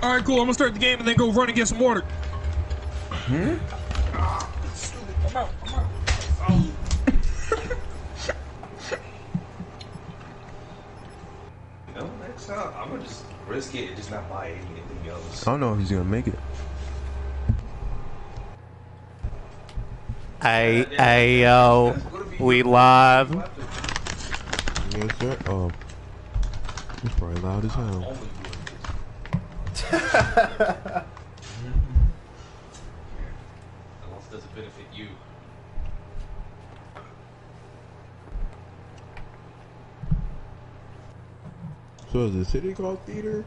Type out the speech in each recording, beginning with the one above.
All right, cool. I'm gonna start the game and then go run and get some water. Hmm? I'm out. Oh. Next time I'm gonna just risk it and just not buy anything else. I don't know if he's gonna make it. Hey, yo, we live. Yes, sir. Oh, it's probably loud as hell. Unless it doesn't benefit you. So is the city called theater?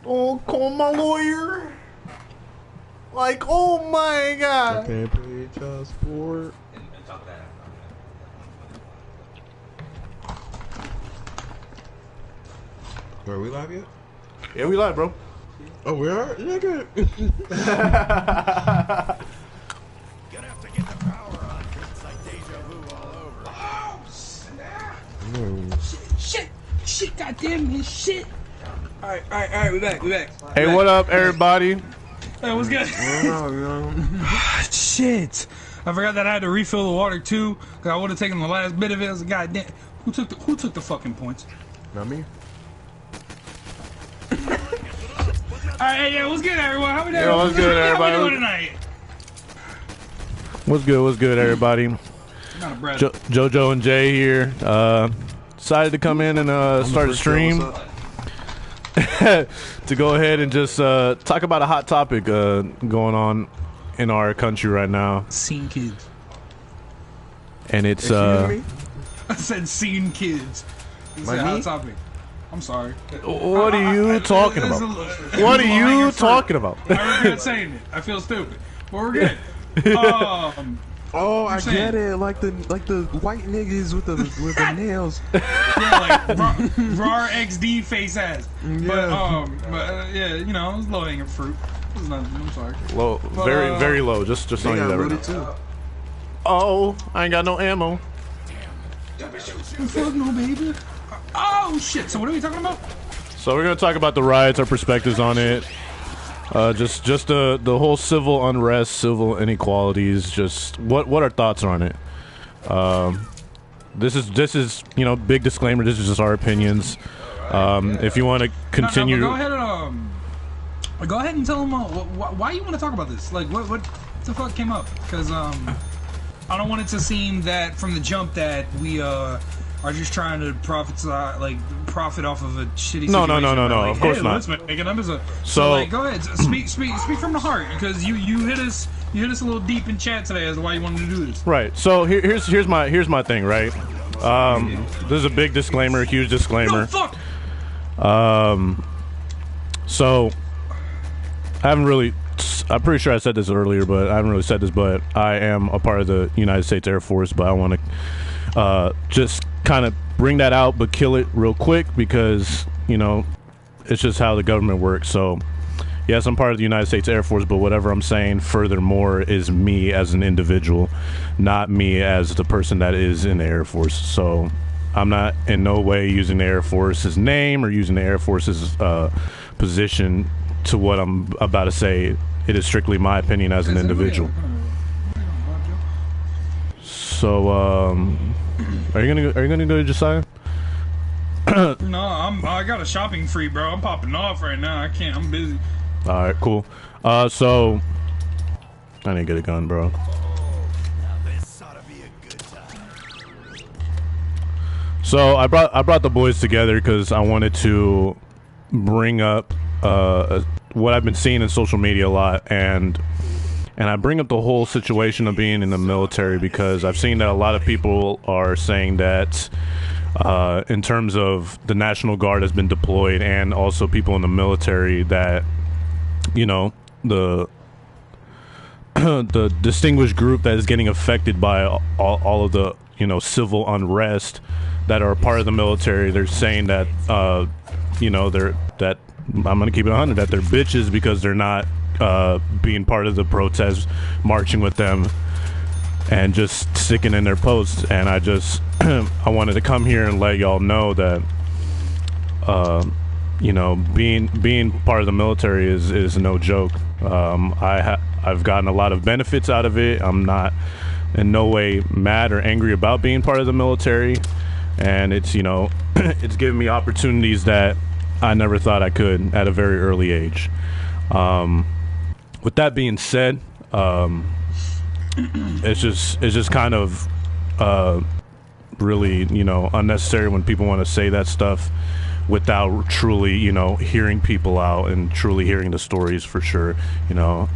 Oh, call my lawyer. Like, oh my I god. can't pay child support. And talk that Are we live yet? Yeah, we live, bro. Oh, we are? Yeah, good. Gonna have to get the power on, 'cause it's like deja vu all over. Oh, snap. No. Shit, goddamn this shit. All right, we back. Hey, what up, everybody? Hey, what's good? Wow, Shit. I forgot that I had to refill the water too, cause I would have taken the last bit of it. I was like, goddamn, who took the fucking points? Not me. All right, yeah, what's good, everyone? How we doing? Yeah, what's good, everybody? How we doing tonight? What's good, everybody? Not a bread. JoJo and Jay here. Decided to come in and start a stream to go ahead and just talk about a hot topic going on in our country right now, Scene kids. and it's Excuse me? I said scene kids. You My said knee? hot topic. I'm sorry. what are you talking about? What are you talking about? I regret saying it. I feel stupid. But we're good. Oh, I saying? get it. Like the white niggas with the nails. Yeah, like raw XD face ass. Yeah. But yeah, you know, it was low hanging fruit. It was nothing. I'm sorry. Low, very low. Just They telling you got that right looted now. too. Oh, I ain't got no ammo. Fuck no, baby. Oh shit! So what are we talking about? So we're gonna talk about the riots, our perspectives on it. Just the whole civil unrest, civil inequalities. Just what our thoughts are on it. This is big disclaimer. This is just our opinions. If you want to continue, No, go ahead and tell them why you want to talk about this. Like what the fuck came up? Because I don't want it to seem that from the jump that we are just trying to profit off of a shitty situation. No. Like, Of course hey, not. Let's make an episode. So like, go ahead, speak from the heart, because you hit us a little deep in chat today as to why you wanted to do this. right. So here's my thing. Right. This is a big disclaimer, huge disclaimer. No, fuck. So I haven't really. I'm pretty sure I said this earlier, but I haven't really said this. But I am a part of the United States Air Force. But I want to just kind of bring that out, but kill it real quick because it's just how the government works. So yes, I'm part of the United States Air Force, but whatever I'm saying, furthermore, is me as an individual, not me as the person that is in the Air Force. So I'm not in no way using the Air Force's name or using the Air Force's position to what I'm about to say. It is strictly my opinion as an individual. So, are you gonna go to Josiah? No, I got a shopping free, bro. I'm popping off right now. I can't. I'm busy. All right, cool. So I need to get a gun, bro. This ought to be a good time. So I brought the boys together because I wanted to bring up what I've been seeing in social media a lot, and I bring up the whole situation of being in the military because I've seen that a lot of people are saying that in terms of the National Guard has been deployed, and also people in the military, that the the distinguished group that is getting affected by all of the civil unrest that are part of the military. They're saying that I'm gonna keep it 100, that they're bitches because they're not being part of the protest, marching with them, and just sticking in their posts. And I wanted to come here and let y'all know that you know, being part of the military is no joke. I've gotten a lot of benefits out of it. I'm not in no way mad or angry about being part of the military, and it's, you know, it's given me opportunities that I never thought I could at a very early age. With that being said, it's just kind of really, you know, unnecessary when people want to say that stuff without truly, you know, hearing people out and truly hearing the stories for sure. You know,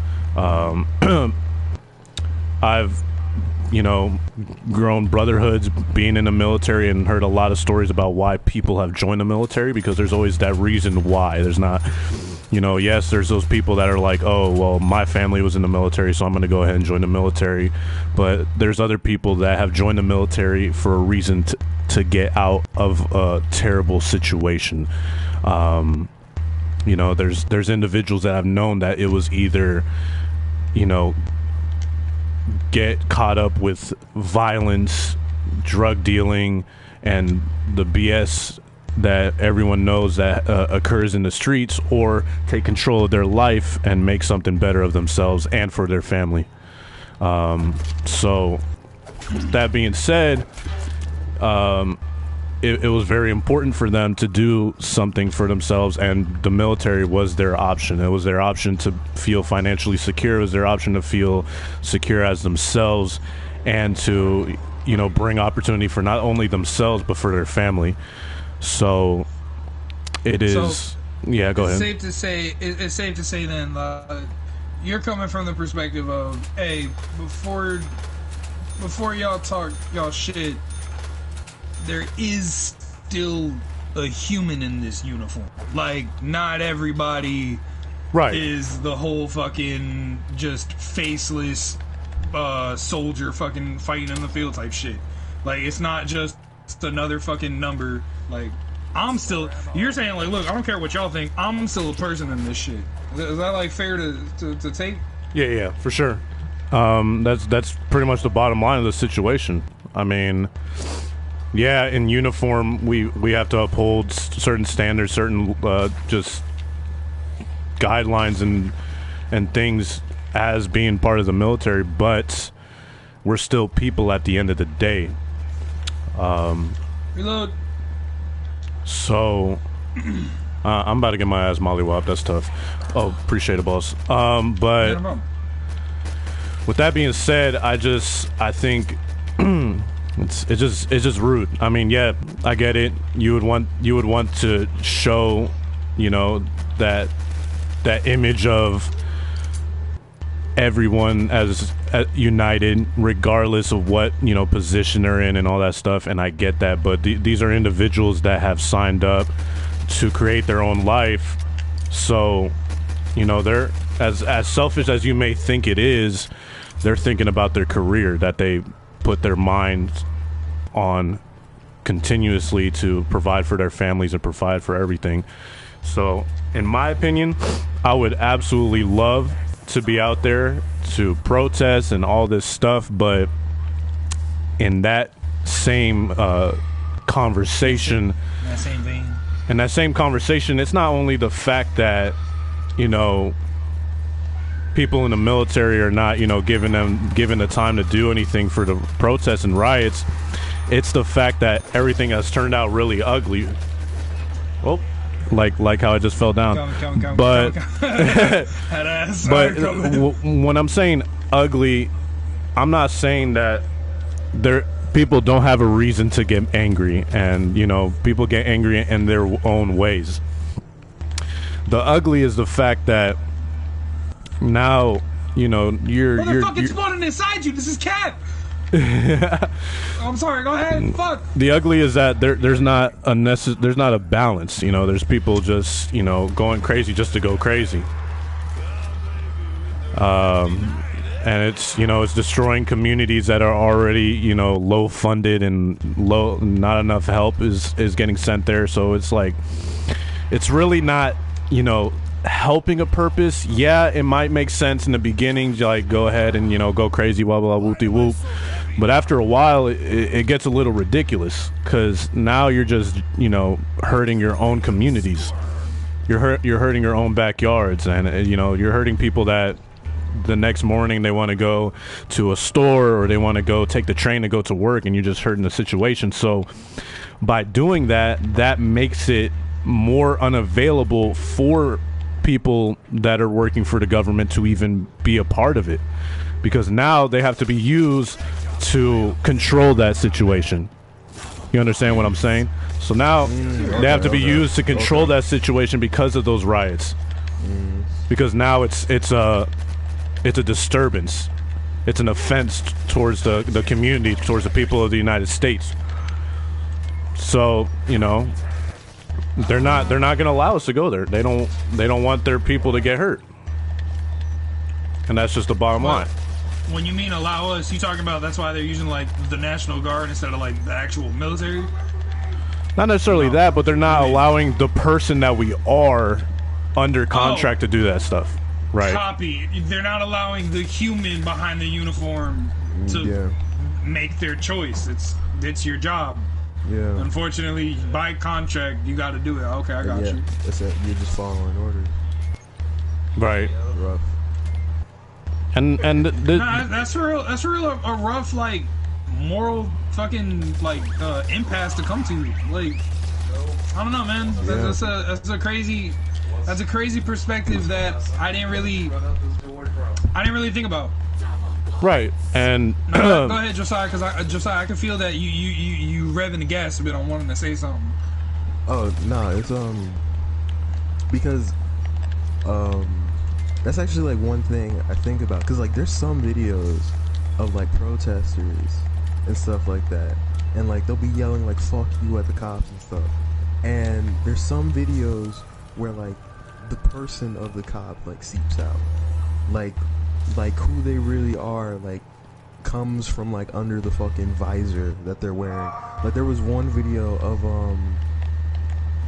I've, you know, grown brotherhoods being in the military and heard a lot of stories about why people have joined the military, because there's always that reason why. There's not, you know, yes, there's those people that are like, oh, well, my family was in the military, so I'm going to go ahead and join the military. But there's other people that have joined the military for a reason to get out of a terrible situation. You know, there's individuals that I've known that it was either, you know, get caught up with violence, drug dealing, and the BS that everyone knows that occurs in the streets, or take control of their life and make something better of themselves and for their family. So that being said, it was very important for them to do something for themselves, and the military was their option. It was their option to feel financially secure. It was their option to feel secure as themselves, and to, you know, bring opportunity for not only themselves but for their family. So it is. So, yeah, go ahead. It's safe to say then, you're coming from the perspective of, hey, before y'all talk y'all shit, there is still a human in this uniform. Like, not everybody is the whole fucking just faceless soldier fucking fighting in the field type shit. Like, it's not just another fucking number. Like, I'm still, you're saying, like, look, I don't care what y'all think, I'm still a person in this shit. Is that like fair to take? Yeah, for sure. That's pretty much the bottom line of the situation. I mean, yeah, in uniform, we have to uphold certain standards, certain just guidelines and things as being part of the military, but we're still people at the end of the day. Reload. So I'm about to get my ass mollywopped. That's tough. Oh, appreciate it, boss. But with that being said, I think it's just rude. I mean, yeah, I get it. You would want to show, you know, that image of everyone as united, regardless of what, you know, position they're in and all that stuff. And I get that, but these are individuals that have signed up to create their own life. So, you know, they're as selfish as you may think it is. They're thinking about their career that they put their minds on continuously to provide for their families and provide for everything. So, in my opinion, I would absolutely love to be out there to protest and all this stuff, but in that same conversation, in that same conversation, it's not only the fact that, you know, people in the military are not, you know, given the time to do anything for the protests and riots. It's the fact that everything has turned out really ugly. Oh, like how I just fell down. But when I'm saying ugly, I'm not saying that people don't have a reason to get angry, and, you know, people get angry in their own ways. The ugly is the fact that now, you know, you're spawning inside you. This is Cap. I'm sorry, go ahead. Fuck. The ugly is that there's not a balance. You know, there's people just, you know, going crazy just to go crazy. And it's, you know, it's destroying communities that are already, you know, low funded, and not enough help is getting sent there. So it's like, it's really not, you know, helping a purpose. Yeah, it might make sense in the beginning, like, go ahead and, you know, go crazy, blah blah blah, whoopty whoop. But after a while, it gets a little ridiculous, because now you're just, you know, hurting your own communities. you're hurting your own backyards, and you know, you're hurting people that the next morning they want to go to a store or they want to go take the train to go to work, and you're just hurting the situation. So by doing that, that makes it more unavailable for people that are working for the government to even be a part of it, because now they have to be used to control that situation. You understand what I'm saying? So now they have to be used to control that situation because of those riots. Because now it's a disturbance. It's an offense towards the community, towards the people of the United States. So, you know, they're not going to allow us to go there. They don't want their people to get hurt. And that's just the bottom line. When you mean allow us, you talking about that's why they're using like the National Guard instead of like the actual military? Not necessarily that, but they're not allowing the person that we are under contract to do that stuff. Right. Copy. They're not allowing the human behind the uniform to make their choice. It's your job. Yeah. Unfortunately, by contract, you got to do it. Okay, I got you. That's it. You're just following orders. Right. Rough. And that's real. That's real. A rough like moral fucking like impasse to come to. Like I don't know, man. That's a crazy perspective that I didn't really think about. Right. And no, go ahead, Josiah, because I can feel that you revving the gas a bit on wanting to say something. Oh no, it's because that's actually like one thing I think about, because like there's some videos of like protesters and stuff like that, and like they'll be yelling like "fuck you" at the cops and stuff, and there's some videos where like the person of the cop like seeps out, like who they really are like comes from like under the fucking visor that they're wearing. Like there was one video of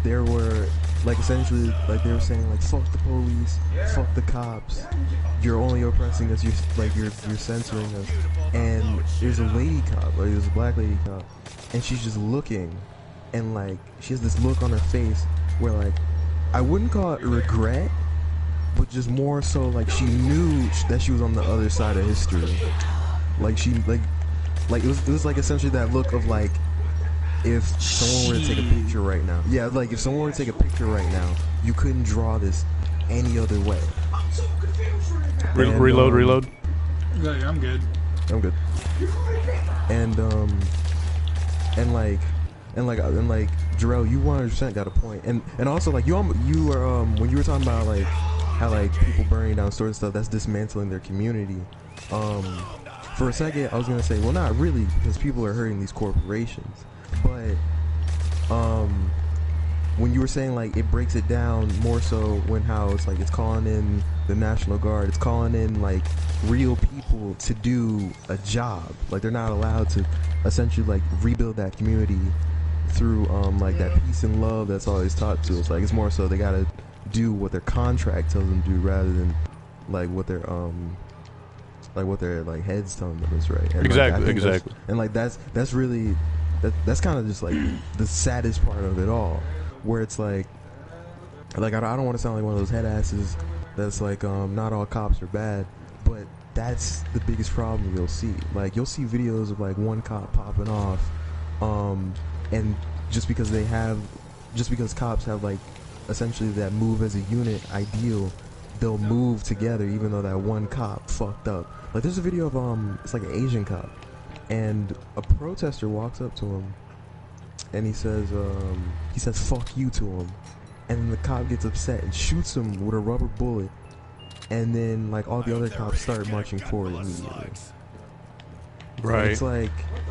there were like essentially like they were saying like fuck the police, fuck the cops, you're only oppressing us, you're censoring us. And there's a lady cop, like there's a black lady cop, and she's just looking, and like she has this look on her face where like I wouldn't call it regret, but just more so like she knew that she was on the other side of history. Like she like it was like essentially that look of like, if someone were to take a picture right now, like if someone were to take a picture right now, you couldn't draw this any other way. Reload. Yeah, I'm good. And like Jarrell, you 100% got a point. And also like you were when you were talking about like how like people burning down stores and stuff, that's dismantling their community. For a second I was gonna say, well, not really, because people are hurting these corporations. But when you were saying like it breaks it down more so when how it's like it's calling in the National Guard, it's calling in like real people to do a job. Like they're not allowed to essentially like rebuild that community through like that peace and love that's always taught to us. Like it's more so they gotta do what their contract tells them to do rather than like what their like heads telling them is right. And, exactly. And like that's really that's kind of just like the saddest part of it all, where it's like I don't want to sound like one of those head asses that's like not all cops are bad, but that's the biggest problem you'll see. Like you'll see videos of like one cop popping off, and just because cops have like essentially that move as a unit ideal, they'll move together even though that one cop fucked up. Like there's a video of it's like an Asian cop, and a protester walks up to him and he says fuck you to him, and then the cop gets upset and shoots him with a rubber bullet, and then like all the other cops start marching forward immediately. Right.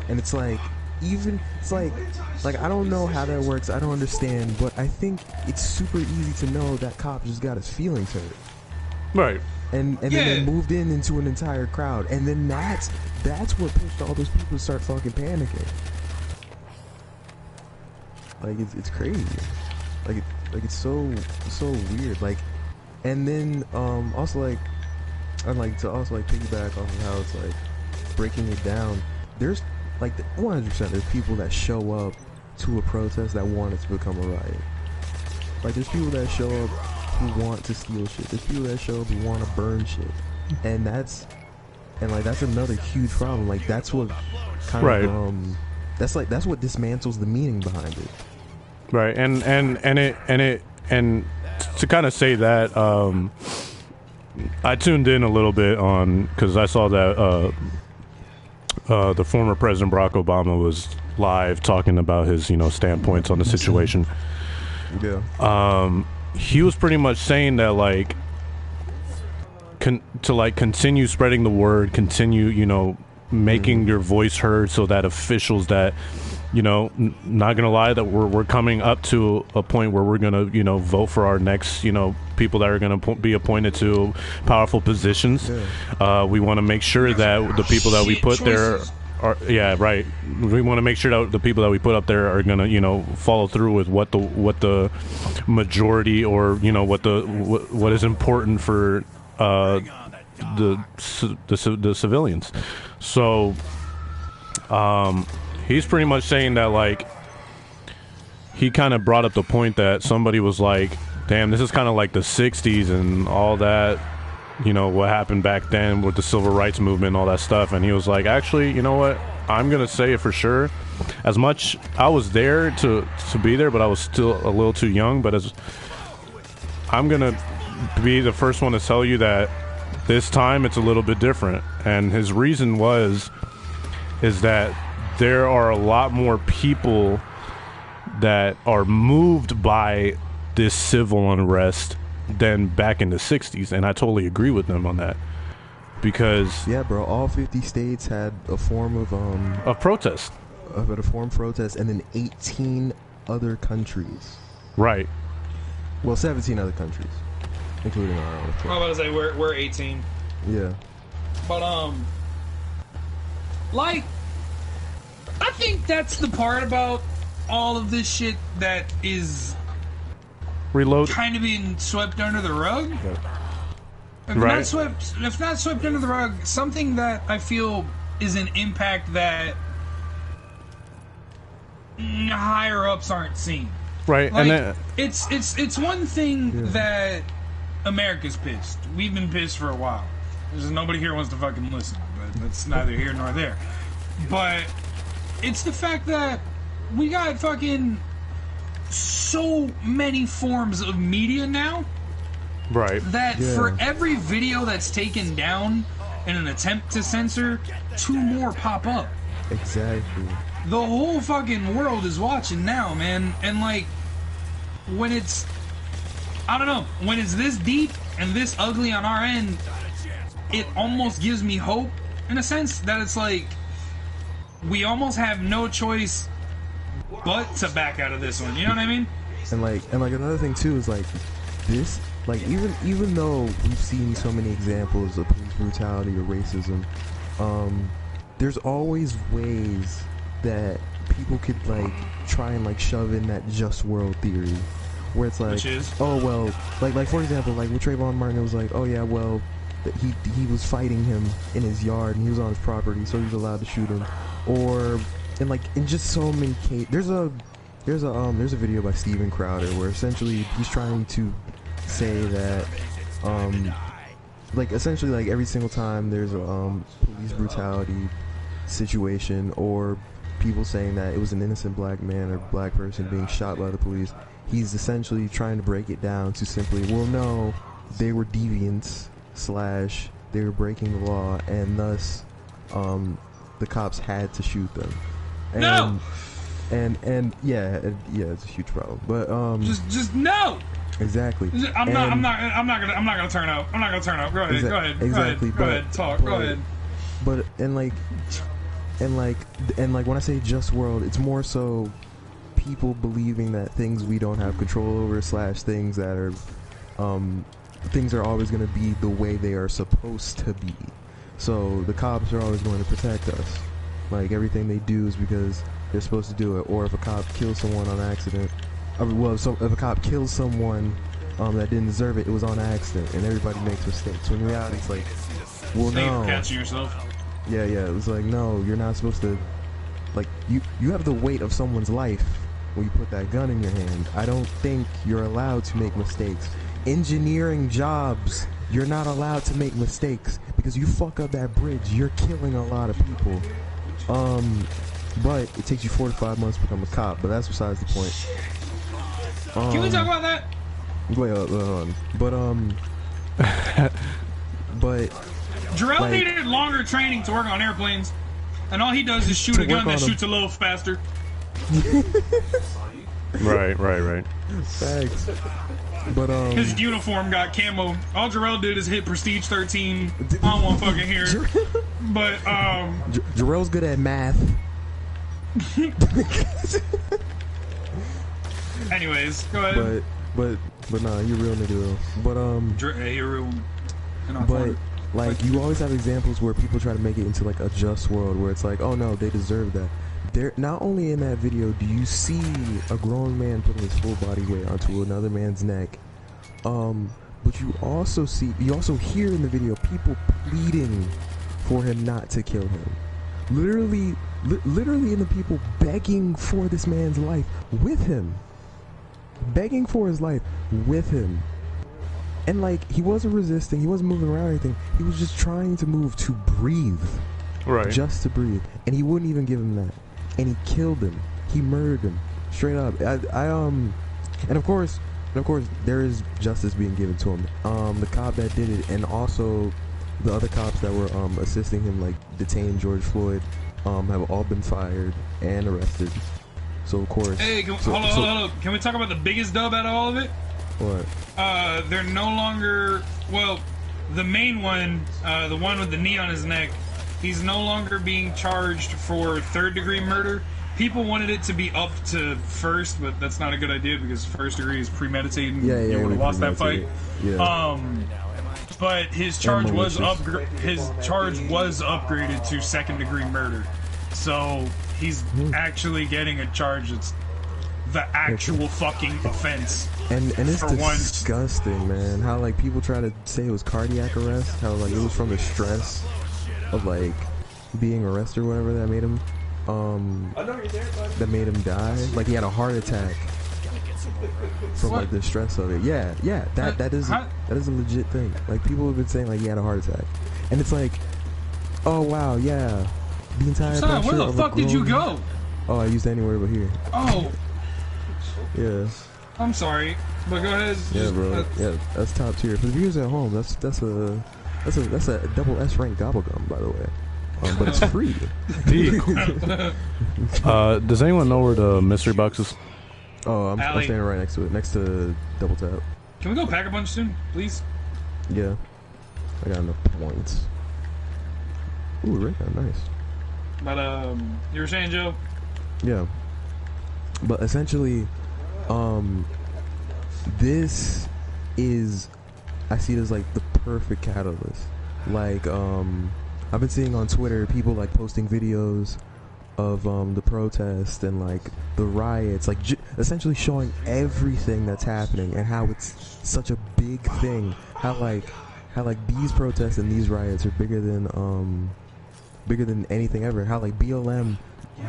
And it's like I don't know how that works, I don't understand, but I think it's super easy to know that cop just got his feelings hurt. Right. And then they moved into an entire crowd, and then that's what pushed all those people to start fucking panicking. Like it's crazy. Like it's so weird. Like, and then also like I'd like to also like piggyback off of how it's like breaking it down. There's like 100% there's people that show up to a protest that want it to become a riot. Like there's people that show up who want to steal shit. There's people that show up who want to burn shit, and that's another huge problem. Like that's what kind of that's what dismantles the meaning behind it. Right, and to kind of say that, I tuned in a little bit on because I saw that the former President Barack Obama was live talking about his standpoints on the situation. Yeah. He was pretty much saying that like to continue spreading the word, continue making your voice heard, so that officials that not gonna lie, that we're coming up to a point where we're gonna vote for our next people that are gonna be appointed to powerful positions. We want to make sure that the people that we put there are we want to make sure that the people that we put up there are gonna follow through with what the majority or what is important for the civilians. So he's pretty much saying that like he kind of brought up the point that somebody was like, damn, this is kind of like the 60s and all that, what happened back then with the civil rights movement and all that stuff. And he was like, actually, you know what, I'm gonna say it for sure, as much I was there to be there, but I was still a little too young, but as I'm gonna be the first one to tell you that this time it's a little bit different. And his reason is that there are a lot more people that are moved by this civil unrest than back in the 60s, and I totally agree with them on that. Because yeah, bro, all 50 states had a form of protest. A form of protest, and then 18 other countries. Right. Well, 17 other countries, including our own. I was about to say we're 18. Yeah. But like, I think that's the part about all of this shit that is reload kind of being swept under the rug. If not swept under the rug, something that I feel is an impact that higher ups aren't seeing. Right, like, and it's one thing that America's pissed. We've been pissed for a while. There's nobody here wants to fucking listen, but that's neither here nor there. But it's the fact that we got fucking so many forms of media now, right? That for every video that's taken down in an attempt to censor, 2 more pop up. Exactly. The whole fucking world is watching now, man. And like, when it's, I don't know, when it's this deep and this ugly on our end, it almost gives me hope in a sense that it's like we almost have no choice but to back out of this one. You know what I mean? And like another thing too is like this, like even though we've seen so many examples of police brutality or racism, there's always ways that people could like try and like shove in that just world theory, where it's like, oh well, like for example, like with Trayvon Martin, it was like, oh yeah, well, he was fighting him in his yard and he was on his property, so he was allowed to shoot him. Or and like in just so many cases, there's a video by Steven Crowder where essentially he's trying to say that like essentially like every single time there's a police brutality situation or people saying that it was an innocent black man or black person being shot by the police, he's essentially trying to break it down to simply, well, no, they were deviants / they were breaking the law, and thus the cops had to shoot them. And, no. And yeah, it's a huge problem. But just no. Exactly. I'm not gonna turn up. I'm not gonna turn up. Go ahead. Exactly. Go ahead. Talk. Go ahead. But and when I say just world, it's more so people believing that things we don't have control over / things that are things are always going to be the way they are supposed to be. So the cops are always going to protect us. Like everything they do is because they're supposed to do it. Or if a cop kills someone on accident, if a cop kills someone that didn't deserve it, it was on accident, and everybody makes mistakes. When in reality, it's like, well, no. Catching yourself. Yeah. It was like, no, you're not supposed to. Like you have the weight of someone's life when you put that gun in your hand. I don't think you're allowed to make mistakes. Engineering jobs, you're not allowed to make mistakes because you fuck up that bridge, you're killing a lot of people. But it takes you 4 to 5 months to become a cop, but that's besides the point. Can we talk about that? Wait, hold on. But Jarrell like, needed longer training to work on airplanes, and all he does is shoot a gun that shoots a little faster. Right. Facts. But His uniform got camo. All Jarrell did is hit Prestige 13. I don't want to fucking hear it. But Jarrell's good at math. Anyways, go ahead. But nah, you're real nigga though. But You're real. but like you always have examples where people try to make it into like a just world where it's like, oh no, they deserve that. There, not only in that video do you see a grown man putting his full body weight onto another man's neck, but you also hear in the video people pleading for him not to kill him. Literally in the people begging for this man's life with him. Begging for his life with him. And like, he wasn't resisting, he wasn't moving around or anything. He was just trying to move to breathe. Right. Just to breathe. And he wouldn't even give him that. And he killed him. He murdered him. Straight up. And of course there is justice being given to him. The cop that did it and also the other cops that were assisting him, like detain George Floyd, have all been fired and arrested. So of course. Hey, hold on. Can we talk about the biggest dub out of all of it? What? They're no longer, well, the main one, the one with the knee on his neck, he's no longer being charged for 3rd-degree murder. People wanted it to be up to first, but that's not a good idea because 1st degree is premeditated and you would have lost that fight. Yeah. But his charge was upgraded to 2nd-degree murder. So he's actually getting a charge that's the actual fucking offense. And it's disgusting, man. How like people try to say it was cardiac arrest. How like it was from the stress of like being arrested or whatever that made him that made him die. Like he had a heart attack from like the stress of it. Yeah, that is a legit thing. Like people have been saying like he had a heart attack, and it's like, oh wow, yeah, the entire. Son, where the fuck did you go? Oh, I used anywhere but here. Oh. Yeah. I'm sorry, but go ahead. Yeah, bro. Yeah, that's top tier. For the viewers at home, that's a double S rank gobblegum, by the way. But it's free. Does anyone know where the mystery box is? Oh, I'm standing right next to it, next to Double Tap. Can we go pack a punch soon, please? Yeah, I got enough points. Ooh, right now, nice. But you were saying, Joe? Yeah, but essentially, this is, I see it as like the perfect catalyst. Like, I've been seeing on Twitter people like posting videos of the protest and like the riots, like essentially showing everything that's happening and how it's such a big thing. How these protests and these riots are bigger than anything ever. How like BLM,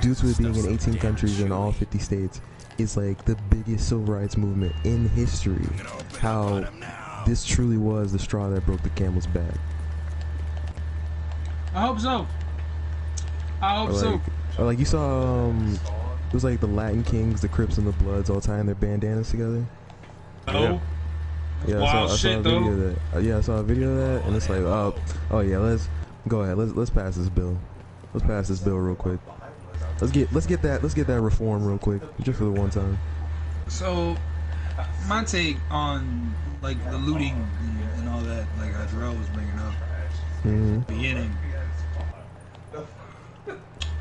due to it being in 18 countries in all 50 states, is like the biggest civil rights movement in history. How this truly was the straw that broke the camel's back. I hope so. Or like you saw, it was like the Latin Kings, the Crips, and the Bloods all tying their bandanas together. Oh. Yeah, I saw a video of that. Yeah, I saw a video of that, and it's like, oh yeah, let's go ahead. Let's pass this bill. Let's pass this bill real quick. Let's get that reform real quick, just for the one time. So, my take on like the looting and all that, like Jarrell was bringing up in the beginning.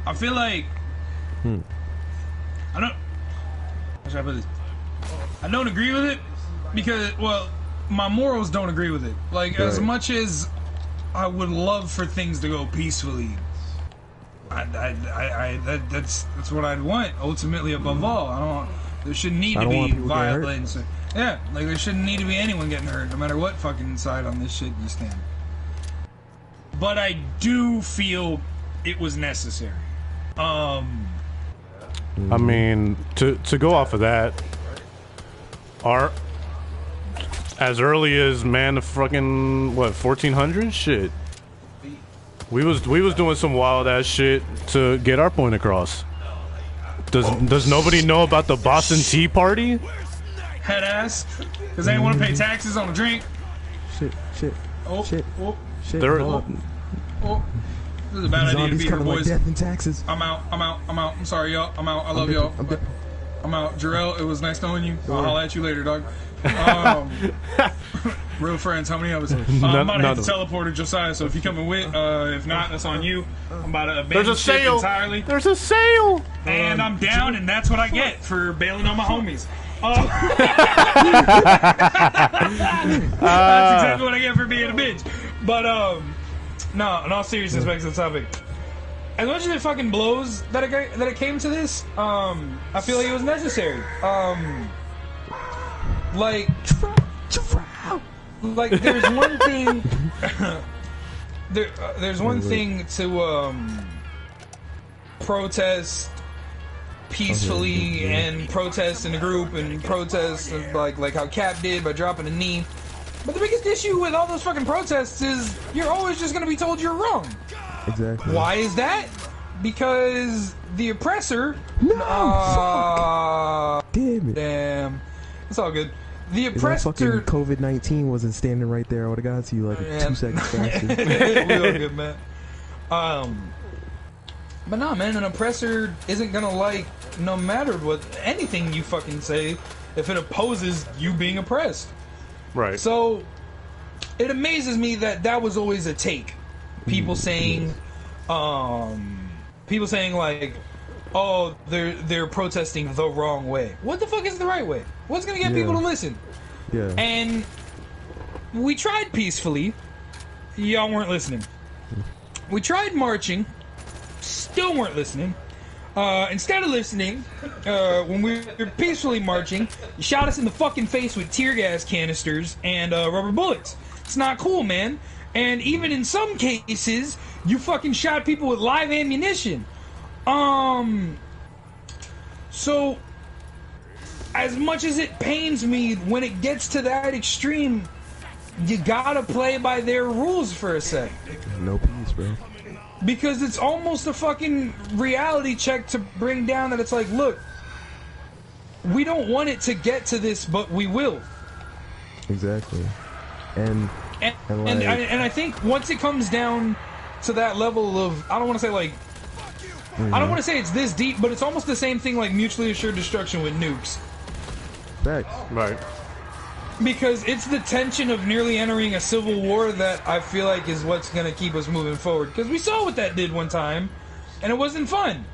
I feel like how should I put this? I don't agree with it because, well, my morals don't agree with it. Like, as much as I would love for things to go peacefully, that's what I'd want ultimately above all. There shouldn't need to be violence. Yeah, like there shouldn't need to be anyone getting hurt, no matter what fucking side on this shit you stand. But I do feel it was necessary. I mean, to go off of that, as early as the fucking 1400 shit. We was doing some wild ass shit to get our point across. Does nobody know about the Boston Tea Party? Head ass, because they didn't want to pay taxes on a drink. Shit. Oh, Shit. oh, Shit. There- hold up. oh. This is a bad idea to Zombies be here, coming like boys. death and taxes. I'm out. I'm sorry, y'all. I'm out. I love y'all. I'm out. Jarrell, it was nice knowing you. I'll holla at you later, dog. Real friends, how many of us? I'm about to hit the teleporter, Josiah, so if you coming with, if not, that's on you. I'm about to abandon There's a ship sale. entirely. There's a sale. And I'm down, and that's what I get for bailing on my homies. That's exactly what I get for being a bitch. But, no, in all seriousness, back to the topic. As much as it fucking blows that it came to this, I feel like it was necessary. Like there's one thing. There's one thing to protest peacefully and protest in a group and protest like how Cap did by dropping a knee. But the biggest issue with all those fucking protests is you're always just gonna be told you're wrong. Exactly. Why is that? Because the oppressor. Damn it. Damn. It's all good. The If that oppressor. fucking COVID-19 wasn't standing right there, I would have got to you like 2 seconds faster. We all good, man. But nah, man, an oppressor isn't gonna like no matter what anything you fucking say if it opposes you being oppressed. Right. So it amazes me that was always a take. People saying like, oh, they're protesting the wrong way. What the fuck is the right way? What's gonna get people to listen? Yeah. And we tried peacefully. Y'all weren't listening. We tried marching. Still weren't listening. Instead of listening, when we were peacefully marching, you shot us in the fucking face with tear gas canisters and rubber bullets. It's not cool, man. And even in some cases, you fucking shot people with live ammunition. So, as much as it pains me when it gets to that extreme, you gotta play by their rules for a sec. No peace, bro. Because it's almost a fucking reality check to bring down that it's like, look, we don't want it to get to this, but we will. Exactly. And I think once it comes down to that level of, I don't want to say like, I don't want to say it's this deep, but it's almost the same thing like mutually assured destruction with nukes. facts. Right. Because it's the tension of nearly entering a civil war that I feel like is what's going to keep us moving forward. Because we saw what that did one time, and it wasn't fun.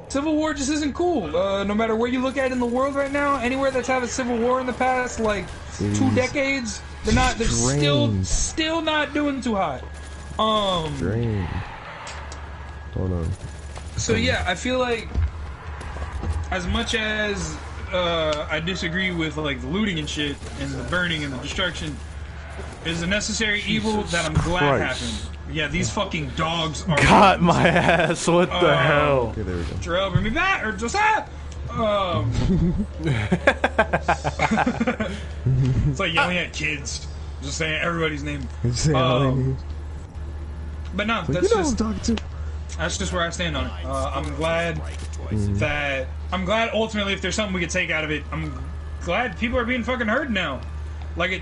Civil war just isn't cool. No matter where you look at in the world right now, anywhere that's had a civil war in the past, like 2 decades, they're still not doing too hot. Strange. Hold on. So yeah, I feel like as much as I disagree with like the looting and shit and the burning and the destruction is a necessary evil that I'm glad Christ. happened. Yeah, these fucking dogs are Got my ass. What the hell? Okay, there we go. Jarrell, bring me back or Josiah. It's like yelling at kids, just saying everybody's name. Say all they need. But no, Like, that's you know just who I'm talking to. that's just where I stand on it. I'm glad that ultimately if there's something we could take out of it, I'm glad people are being fucking heard now. Like it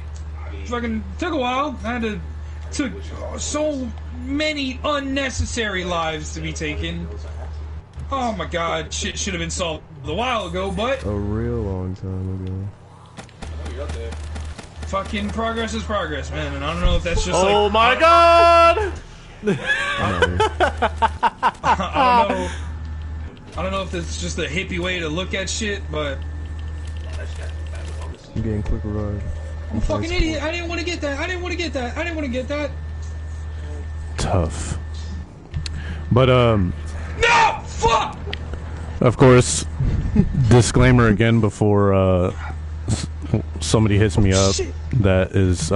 fucking took a while. Took so many unnecessary lives to be taken. Oh my god, shit should have been solved a while ago, but A real long time ago. fucking progress is progress, man. And I don't know if that's just Oh like my god! I don't know if that's just a hippie way to look at shit, but I'm getting quick revive. I'm a fucking idiot. I didn't want to get that. I didn't want to get that. Tough. But No! Fuck! of course, disclaimer again before somebody hits me up Shit. that is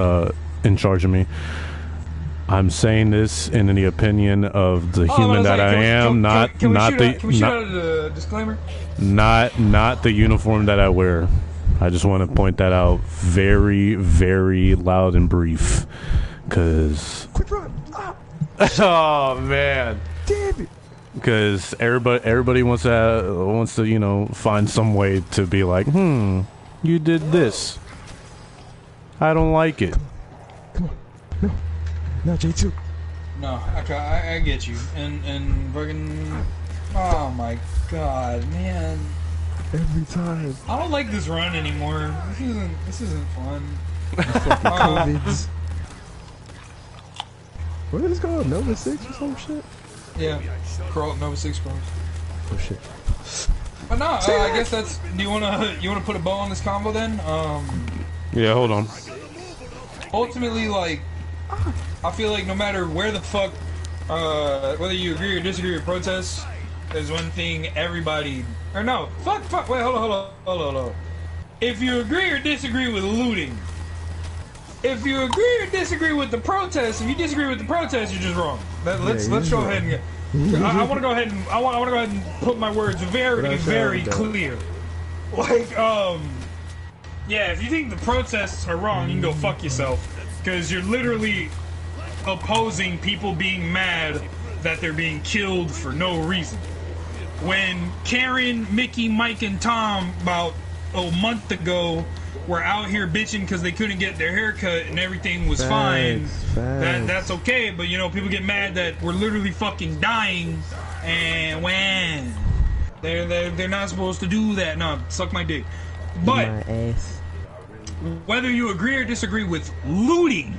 in charge of me. I'm saying this in the opinion of the human that I am, not Can we not shoot the out, can we shoot out a disclaimer? not the uniform that I wear. I just want to point that out very, very loud and brief, because Quick run! Ah, oh man, damn it! because everybody wants to you know, find some way to be like, you did this. I don't like it. Come on, no, not J2. No, I get you. And fucking, oh my god, man. Every time. I don't like this run anymore. This isn't fun. COVIDs. What is this called? Nova 6 or some shit? Yeah, Crawl Nova 6 Pros. Oh shit. But no, I guess that's. Do you wanna put a bow on this combo then? Yeah, hold on. Ultimately, like, I feel like no matter where the fuck, whether you agree or disagree with protests, there's one thing everybody. Or no, fuck, wait, hold on. If you agree or disagree with looting, if you agree or disagree with the protests, if you disagree with the protests, you're just wrong. Let's go ahead and get. I want to go ahead and I want to go ahead and put my words very clear. Like, yeah, if you think the protests are wrong, you can go fuck yourself, because you're literally opposing people being mad that they're being killed for no reason. When Karen, Mickey, Mike, and Tom about a month ago were out here bitching because they couldn't get their hair cut and everything was fine, that's okay. But you know, people get mad that we're literally fucking dying, and when they're not supposed to do that. No, suck my dick. But My ass. whether you agree or disagree with looting,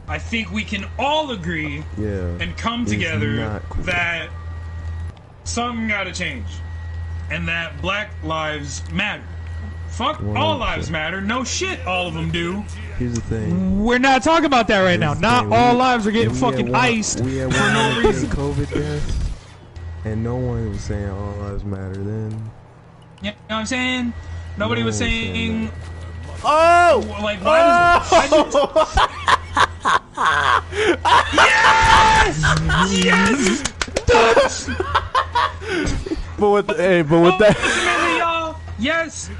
I think we can all agree and come It's together not cool. that something gotta change, and that Black Lives Matter. Fuck all 100%. lives matter. No shit, all of them do. Here's the thing. We're not talking about that right now. Here's the Not thing. all lives are getting We fucking had one- iced we had for one no getting reason. COVID deaths, and no one was saying all lives matter then. You know what I'm saying? Nobody No was one was saying saying, Oh! like, why does... But with that. Ultimately, y'all, yes.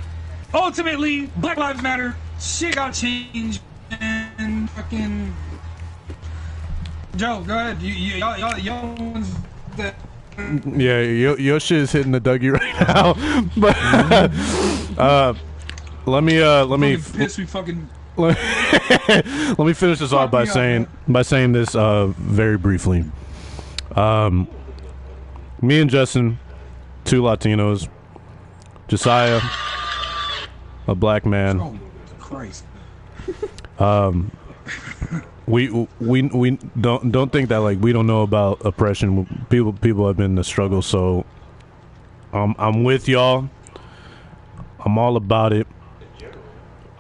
Ultimately, Black Lives Matter. Shit got changed, and fucking Joe, go ahead. Y'all ones that. Yeah, your shit is hitting the Dougie right now. But let me Piss me fucking. let me finish this off by me up, saying this very briefly. Me and Justin, two Latinos, Josiah, a black man. Oh, Christ. We don't think that, like, we don't know about oppression. People have been in the struggle, so I'm with y'all. I'm all about it.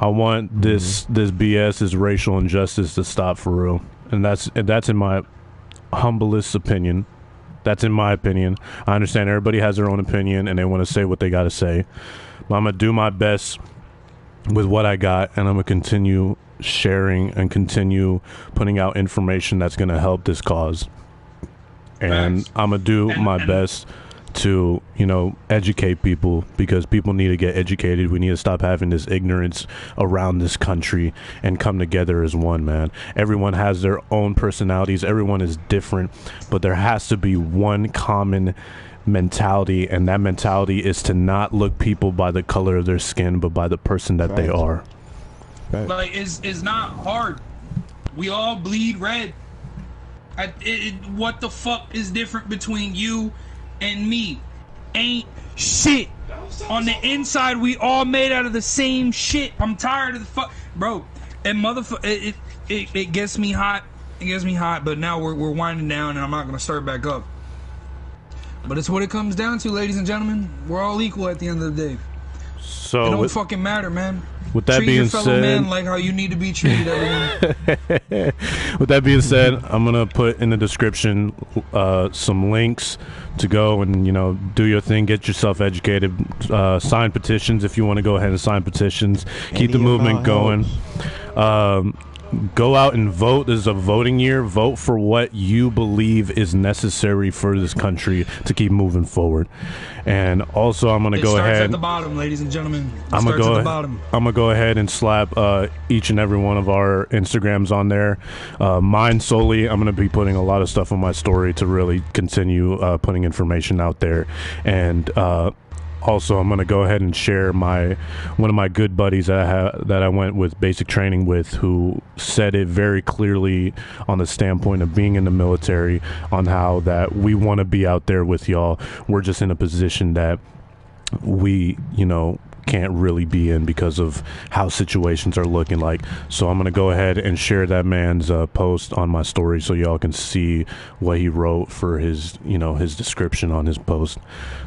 I want this BS, this racial injustice to stop for real, and that's in my humblest opinion. That's in my opinion. I understand everybody has their own opinion and they want to say what they got to say, but I'm gonna do my best with what I got, and I'm gonna continue sharing and continue putting out information that's gonna help this cause. And Thanks. I'm gonna do my best to, you know, educate people, because people need to get educated. We need to stop having this ignorance around this country and come together as one, man. Everyone has their own personalities. Everyone is different, but there has to be one common mentality, and that mentality is to not look people by the color of their skin, but by the person that they are. Like, it's not hard. We all bleed red. What the fuck is different between you and me? Ain't shit. On the inside, we all made out of the same shit. I'm tired of the fuck, bro. And motherfucker, it gets me hot. It gets me hot. But now we're winding down, and I'm not gonna start back up. But it's what it comes down to, ladies and gentlemen. We're all equal at the end of the day. It So don't fucking matter, man. with that Treat being your fellow said, man like how you need to be treated, everyone. with that being said, I'm gonna put in the description some links to go and, you know, do your thing, get yourself educated, sign petitions if you want to go ahead and sign petitions, keep the movement going. go out and vote. This is a voting year. Vote for what you believe is necessary for this country to keep moving forward. And also, I'm going to go It starts ahead. at the bottom, ladies and gentlemen. It I'm starts gonna at go. the bottom. I'm gonna go ahead and slap each and every one of our Instagrams on there. Mine solely. I'm gonna be putting a lot of stuff on my story to really continue putting information out there. And also, I'm gonna go ahead and share one of my good buddies that I went with basic training with, who said it very clearly on the standpoint of being in the military, on how that we want to be out there with y'all. We're just in a position that we, can't really be in because of how situations are looking like. So I'm going to go ahead and share that man's post on my story so y'all can see what he wrote for his, his description on his post.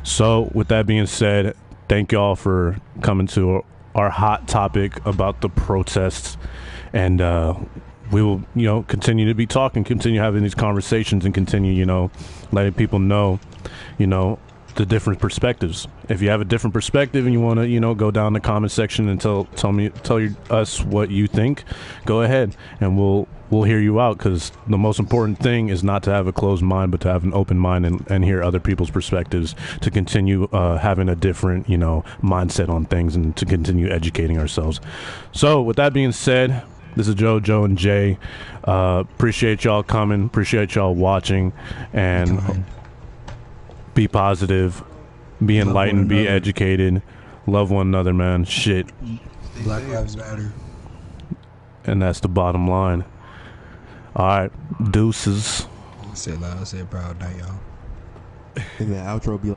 So with that being said, thank y'all for coming to our hot topic about the protests, and we will, continue to be talking, continue having these conversations, and continue, letting people know, the different perspectives. If you have a different perspective and you want to, go down the comment section and tell us what you think, go ahead and we'll hear you out, because the most important thing is not to have a closed mind, but to have an open mind and hear other people's perspectives, to continue having a different, mindset on things, and to continue educating ourselves. So with that being said, this is Joe and Jay. Appreciate y'all coming. Appreciate y'all watching. And be positive, be enlightened, be educated, love one another, man. Shit. Black Lives Matter. And that's the bottom line. All right, deuces. Say it loud, say it proud. Night, y'all. And the outro be like.